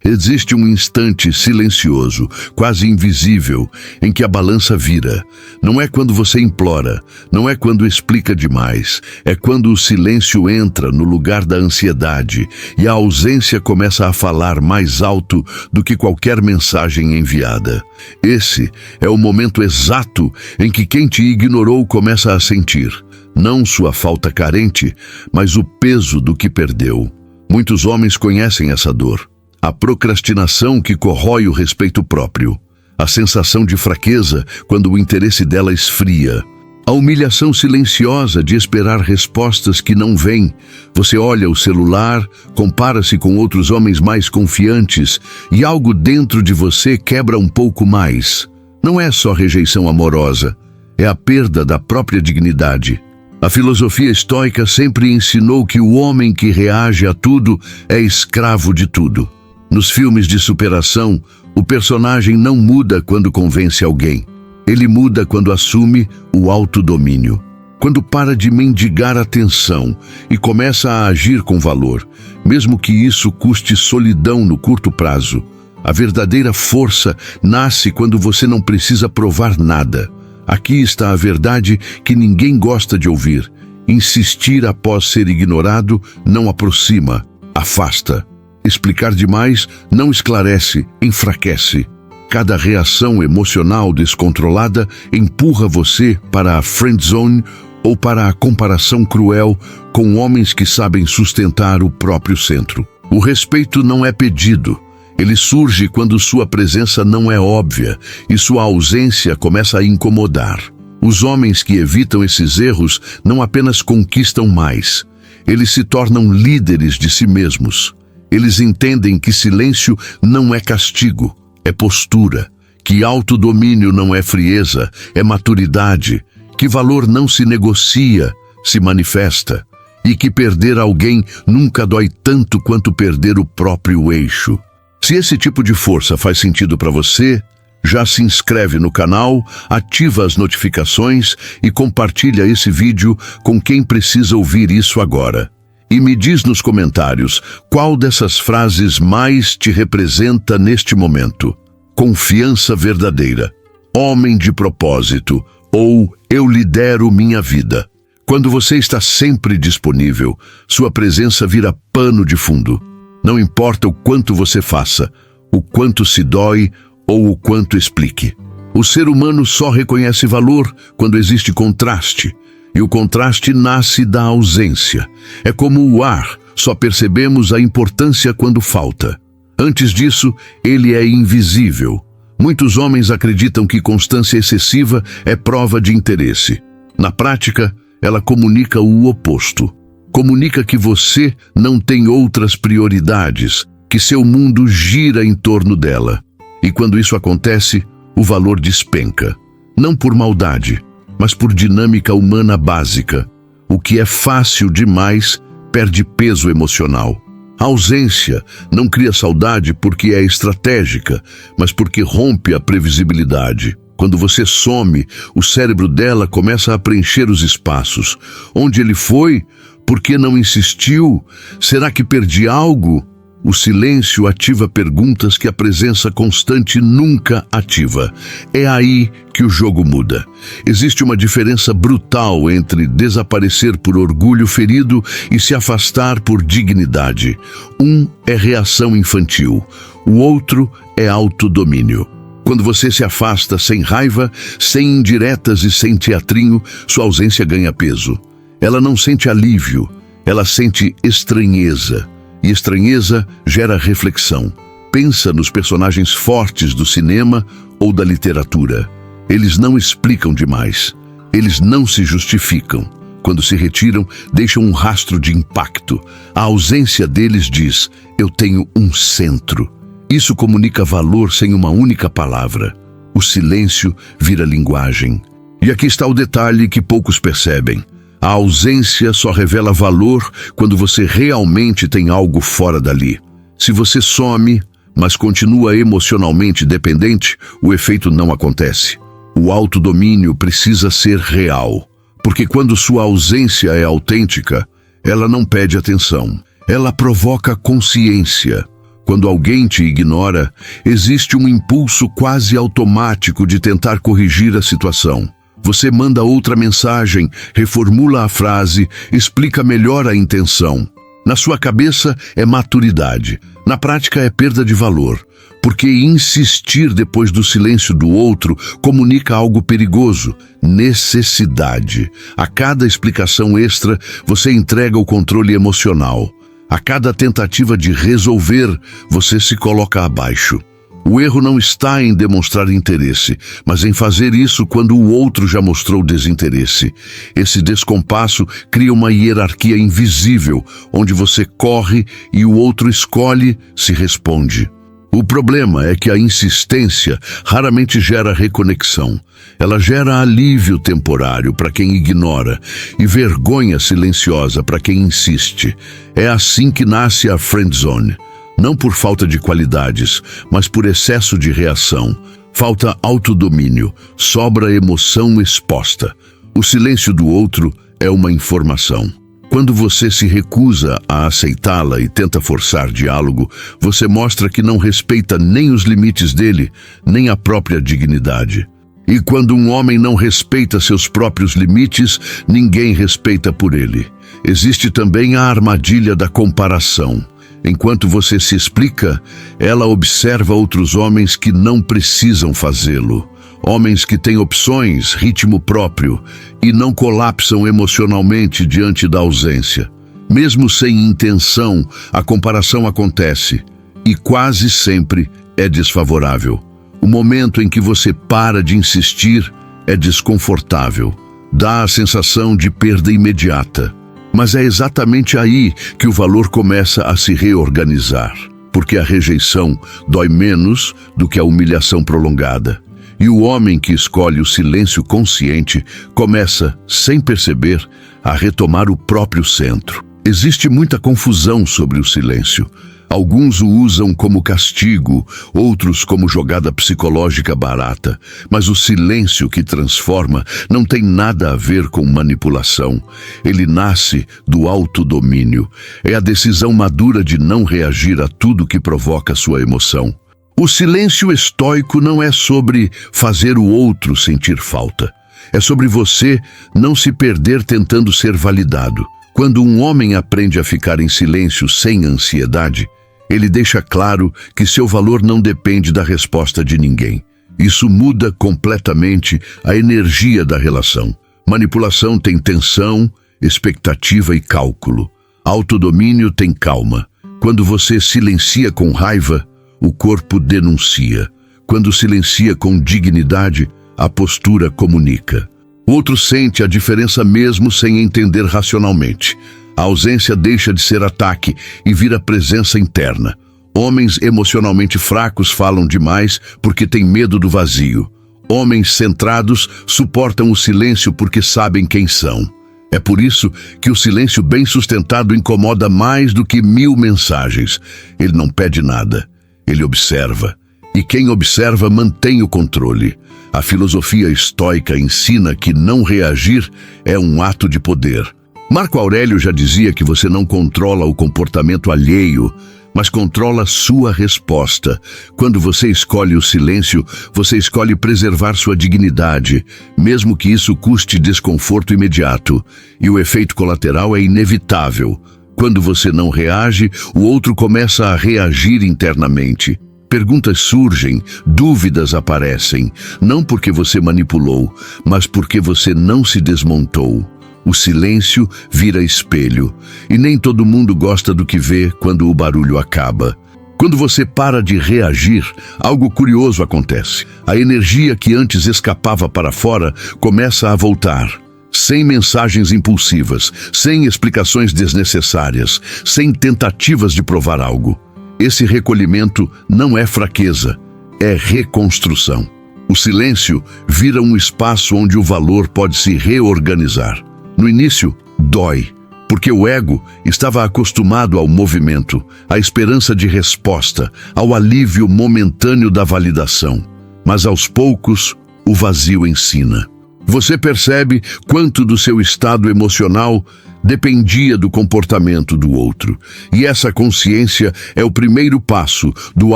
Existe um instante silencioso, quase invisível, em que a balança vira. Não é quando você implora, não é quando explica demais, é quando o silêncio entra no lugar da ansiedade e a ausência começa a falar mais alto do que qualquer mensagem enviada. Esse é o momento exato em que quem te ignorou começa a sentir, não sua falta carente, mas o peso do que perdeu. Muitos homens conhecem essa dor. A procrastinação que corrói o respeito próprio. A sensação de fraqueza quando o interesse dela esfria. A humilhação silenciosa de esperar respostas que não vêm. Você olha o celular, compara-se com outros homens mais confiantes e algo dentro de você quebra um pouco mais. Não é só rejeição amorosa, é a perda da própria dignidade. A filosofia estoica sempre ensinou que o homem que reage a tudo é escravo de tudo. Nos filmes de superação, o personagem não muda quando convence alguém. Ele muda quando assume o autodomínio. Quando para de mendigar atenção e começa a agir com valor, mesmo que isso custe solidão no curto prazo. A verdadeira força nasce quando você não precisa provar nada. Aqui está a verdade que ninguém gosta de ouvir. Insistir após ser ignorado não aproxima, afasta. Explicar demais não esclarece, enfraquece. Cada reação emocional descontrolada empurra você para a friend zone ou para a comparação cruel com homens que sabem sustentar o próprio centro. O respeito não é pedido. Ele surge quando sua presença não é óbvia e sua ausência começa a incomodar. Os homens que evitam esses erros não apenas conquistam mais, eles se tornam líderes de si mesmos. Eles entendem que silêncio não é castigo, é postura, que autodomínio não é frieza, é maturidade, que valor não se negocia, se manifesta, e que perder alguém nunca dói tanto quanto perder o próprio eixo. Se esse tipo de força faz sentido para você, já se inscreve no canal, ativa as notificações e compartilha esse vídeo com quem precisa ouvir isso agora. E me diz nos comentários qual dessas frases mais te representa neste momento. Confiança verdadeira, homem de propósito ou eu lidero minha vida. Quando você está sempre disponível, sua presença vira pano de fundo. Não importa o quanto você faça, o quanto se dói ou o quanto explique. O ser humano só reconhece valor quando existe contraste. E o contraste nasce da ausência. É como o ar, só percebemos a importância quando falta. Antes disso, ele é invisível. Muitos homens acreditam que constância excessiva é prova de interesse. Na prática, ela comunica o oposto. Comunica que você não tem outras prioridades, que seu mundo gira em torno dela. E quando isso acontece, o valor despenca. Não por maldade, mas por dinâmica humana básica. O que é fácil demais perde peso emocional. A ausência não cria saudade porque é estratégica, mas porque rompe a previsibilidade. Quando você some, o cérebro dela começa a preencher os espaços. Onde ele foi? Por que não insistiu? Será que perdi algo? O silêncio ativa perguntas que a presença constante nunca ativa. É aí que o jogo muda. Existe uma diferença brutal entre desaparecer por orgulho ferido e se afastar por dignidade. Um é reação infantil, o outro é autodomínio. Quando você se afasta sem raiva, sem indiretas e sem teatrinho, sua ausência ganha peso. Ela não sente alívio, ela sente estranheza. E estranheza gera reflexão. Pensa nos personagens fortes do cinema ou da literatura. Eles não explicam demais. Eles não se justificam. Quando se retiram, deixam um rastro de impacto. A ausência deles diz, eu tenho um centro. Isso comunica valor sem uma única palavra. O silêncio vira linguagem. E aqui está o detalhe que poucos percebem. A ausência só revela valor quando você realmente tem algo fora dali. Se você some, mas continua emocionalmente dependente, o efeito não acontece. O autodomínio precisa ser real, porque quando sua ausência é autêntica, ela não pede atenção. Ela provoca consciência. Quando alguém te ignora, existe um impulso quase automático de tentar corrigir a situação. Você manda outra mensagem, reformula a frase, explica melhor a intenção. Na sua cabeça é maturidade, na prática é perda de valor, porque insistir depois do silêncio do outro comunica algo perigoso, necessidade. A cada explicação extra, você entrega o controle emocional. A cada tentativa de resolver, você se coloca abaixo. O erro não está em demonstrar interesse, mas em fazer isso quando o outro já mostrou desinteresse. Esse descompasso cria uma hierarquia invisível, onde você corre e o outro escolhe, se responde. O problema é que a insistência raramente gera reconexão. Ela gera alívio temporário para quem ignora e vergonha silenciosa para quem insiste. É assim que nasce a friendzone. Não por falta de qualidades, mas por excesso de reação. Falta autodomínio, sobra emoção exposta. O silêncio do outro é uma informação. Quando você se recusa a aceitá-la e tenta forçar diálogo, você mostra que não respeita nem os limites dele, nem a própria dignidade. E quando um homem não respeita seus próprios limites, ninguém respeita por ele. Existe também a armadilha da comparação. Enquanto você se explica, ela observa outros homens que não precisam fazê-lo. Homens que têm opções, ritmo próprio e não colapsam emocionalmente diante da ausência. Mesmo sem intenção, a comparação acontece e quase sempre é desfavorável. O momento em que você para de insistir é desconfortável. Dá a sensação de perda imediata. Mas é exatamente aí que o valor começa a se reorganizar, porque a rejeição dói menos do que a humilhação prolongada. E o homem que escolhe o silêncio consciente começa, sem perceber, a retomar o próprio centro. Existe muita confusão sobre o silêncio. Alguns o usam como castigo, outros como jogada psicológica barata. Mas o silêncio que transforma não tem nada a ver com manipulação. Ele nasce do autodomínio. É a decisão madura de não reagir a tudo que provoca sua emoção. O silêncio estoico não é sobre fazer o outro sentir falta. É sobre você não se perder tentando ser validado. Quando um homem aprende a ficar em silêncio sem ansiedade, ele deixa claro que seu valor não depende da resposta de ninguém. Isso muda completamente a energia da relação. Manipulação tem tensão, expectativa e cálculo. Autodomínio tem calma. Quando você silencia com raiva, o corpo denuncia. Quando silencia com dignidade, a postura comunica. O outro sente a diferença mesmo sem entender racionalmente. A ausência deixa de ser ataque e vira presença interna. Homens emocionalmente fracos falam demais porque têm medo do vazio. Homens centrados suportam o silêncio porque sabem quem são. É por isso que o silêncio bem sustentado incomoda mais do que 1000 mensagens. Ele não pede nada. Ele observa, e quem observa mantém o controle. A filosofia estoica ensina que não reagir é um ato de poder. Marco Aurélio já dizia que você não controla o comportamento alheio, mas controla sua resposta. Quando você escolhe o silêncio, você escolhe preservar sua dignidade, mesmo que isso custe desconforto imediato. E o efeito colateral é inevitável. Quando você não reage, o outro começa a reagir internamente. Perguntas surgem, dúvidas aparecem, não porque você manipulou, mas porque você não se desmontou. O silêncio vira espelho, e nem todo mundo gosta do que vê quando o barulho acaba. Quando você para de reagir, algo curioso acontece. A energia que antes escapava para fora começa a voltar. Sem mensagens impulsivas, sem explicações desnecessárias, sem tentativas de provar algo. Esse recolhimento não é fraqueza, é reconstrução. O silêncio vira um espaço onde o valor pode se reorganizar. No início, dói, porque o ego estava acostumado ao movimento, à esperança de resposta, ao alívio momentâneo da validação. Mas aos poucos, o vazio ensina. Você percebe quanto do seu estado emocional dependia do comportamento do outro. E essa consciência é o primeiro passo do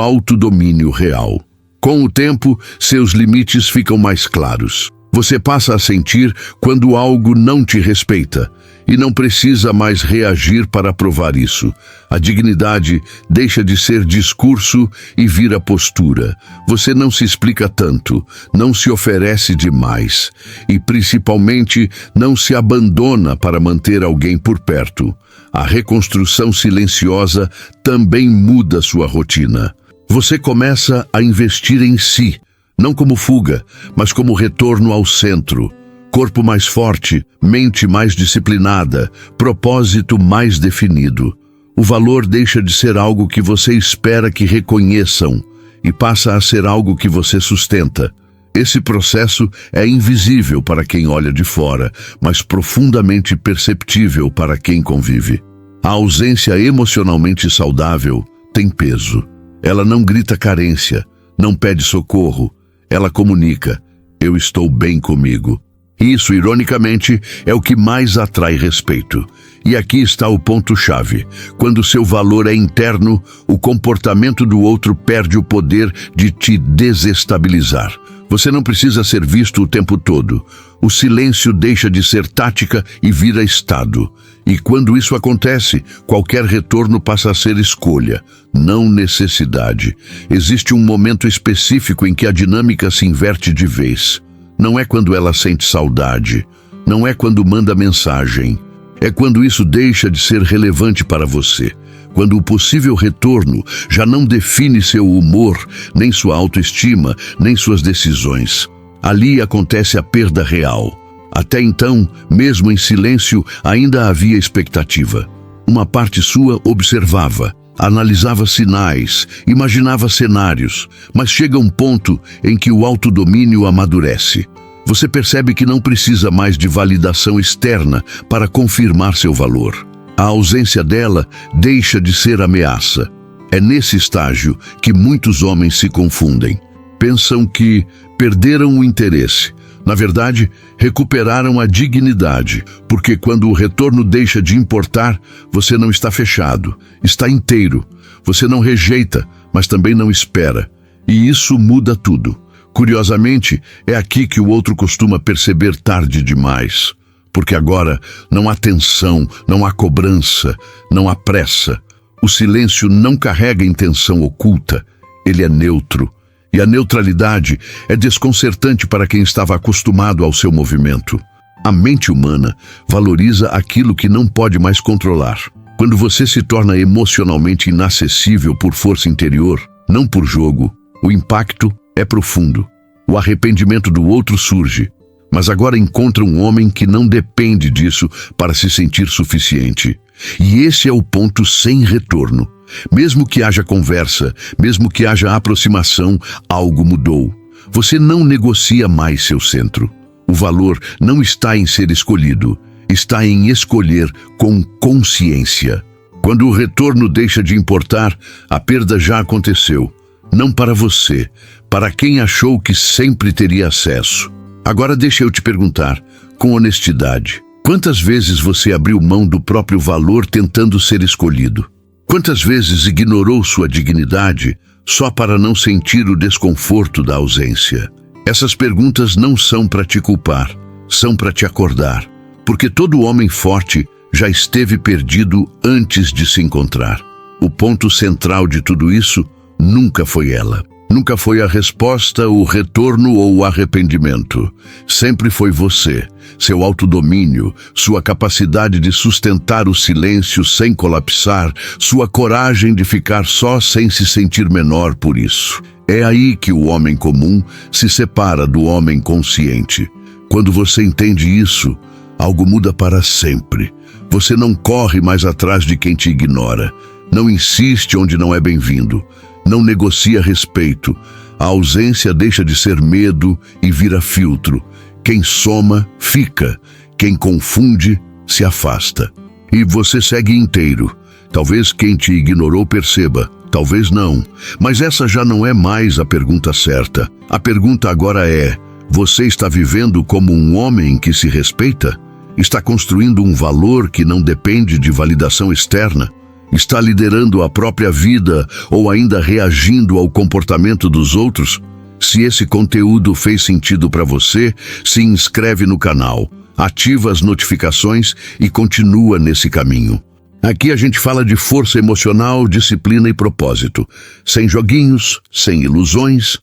autodomínio real. Com o tempo, seus limites ficam mais claros. Você passa a sentir quando algo não te respeita e não precisa mais reagir para provar isso. A dignidade deixa de ser discurso e vira postura. Você não se explica tanto, não se oferece demais e, principalmente, não se abandona para manter alguém por perto. A reconstrução silenciosa também muda sua rotina. Você começa a investir em si, não como fuga, mas como retorno ao centro. Corpo mais forte, mente mais disciplinada, propósito mais definido. O valor deixa de ser algo que você espera que reconheçam e passa a ser algo que você sustenta. Esse processo é invisível para quem olha de fora, mas profundamente perceptível para quem convive. A ausência emocionalmente saudável tem peso. Ela não grita carência, não pede socorro. Ela comunica: eu estou bem comigo. Isso, ironicamente, é o que mais atrai respeito. E aqui está o ponto-chave. Quando seu valor é interno, o comportamento do outro perde o poder de te desestabilizar. Você não precisa ser visto o tempo todo. O silêncio deixa de ser tática e vira estado. E quando isso acontece, qualquer retorno passa a ser escolha, não necessidade. Existe um momento específico em que a dinâmica se inverte de vez. Não é quando ela sente saudade, não é quando manda mensagem. É quando isso deixa de ser relevante para você. Quando o possível retorno já não define seu humor, nem sua autoestima, nem suas decisões. Ali acontece a perda real. Até então, mesmo em silêncio, ainda havia expectativa. Uma parte sua observava, analisava sinais, imaginava cenários, mas chega um ponto em que o autodomínio amadurece. Você percebe que não precisa mais de validação externa para confirmar seu valor. A ausência dela deixa de ser ameaça. É nesse estágio que muitos homens se confundem. Pensam que perderam o interesse. Na verdade, recuperaram a dignidade, porque quando o retorno deixa de importar, você não está fechado, está inteiro. Você não rejeita, mas também não espera. E isso muda tudo. Curiosamente, é aqui que o outro costuma perceber tarde demais. Porque agora não há tensão, não há cobrança, não há pressa. O silêncio não carrega intenção oculta, ele é neutro. E a neutralidade é desconcertante para quem estava acostumado ao seu movimento. A mente humana valoriza aquilo que não pode mais controlar. Quando você se torna emocionalmente inacessível por força interior, não por jogo, o impacto é profundo. O arrependimento do outro surge, mas agora encontra um homem que não depende disso para se sentir suficiente. E esse é o ponto sem retorno. Mesmo que haja conversa, mesmo que haja aproximação, algo mudou. Você não negocia mais seu centro. O valor não está em ser escolhido, está em escolher com consciência. Quando o retorno deixa de importar, a perda já aconteceu. Não para você, para quem achou que sempre teria acesso. Agora deixa eu te perguntar, com honestidade, quantas vezes você abriu mão do próprio valor tentando ser escolhido? Quantas vezes ignorou sua dignidade só para não sentir o desconforto da ausência? Essas perguntas não são para te culpar, são para te acordar. Porque todo homem forte já esteve perdido antes de se encontrar. O ponto central de tudo isso nunca foi ela. Nunca foi a resposta, o retorno ou o arrependimento. Sempre foi você, seu autodomínio, sua capacidade de sustentar o silêncio sem colapsar, sua coragem de ficar só sem se sentir menor por isso. É aí que o homem comum se separa do homem consciente. Quando você entende isso, algo muda para sempre. Você não corre mais atrás de quem te ignora. Não insiste onde não é bem-vindo. Não negocia respeito. A ausência deixa de ser medo e vira filtro. Quem soma, fica. Quem confunde, se afasta. E você segue inteiro. Talvez quem te ignorou perceba, talvez não. Mas essa já não é mais a pergunta certa. A pergunta agora é: Você está vivendo como um homem que se respeita? Está construindo um valor que não depende de validação externa? Está liderando a própria vida ou ainda reagindo ao comportamento dos outros? Se esse conteúdo fez sentido para você, se inscreve no canal, ativa as notificações e continua nesse caminho. Aqui a gente fala de força emocional, disciplina e propósito. Sem joguinhos, sem ilusões,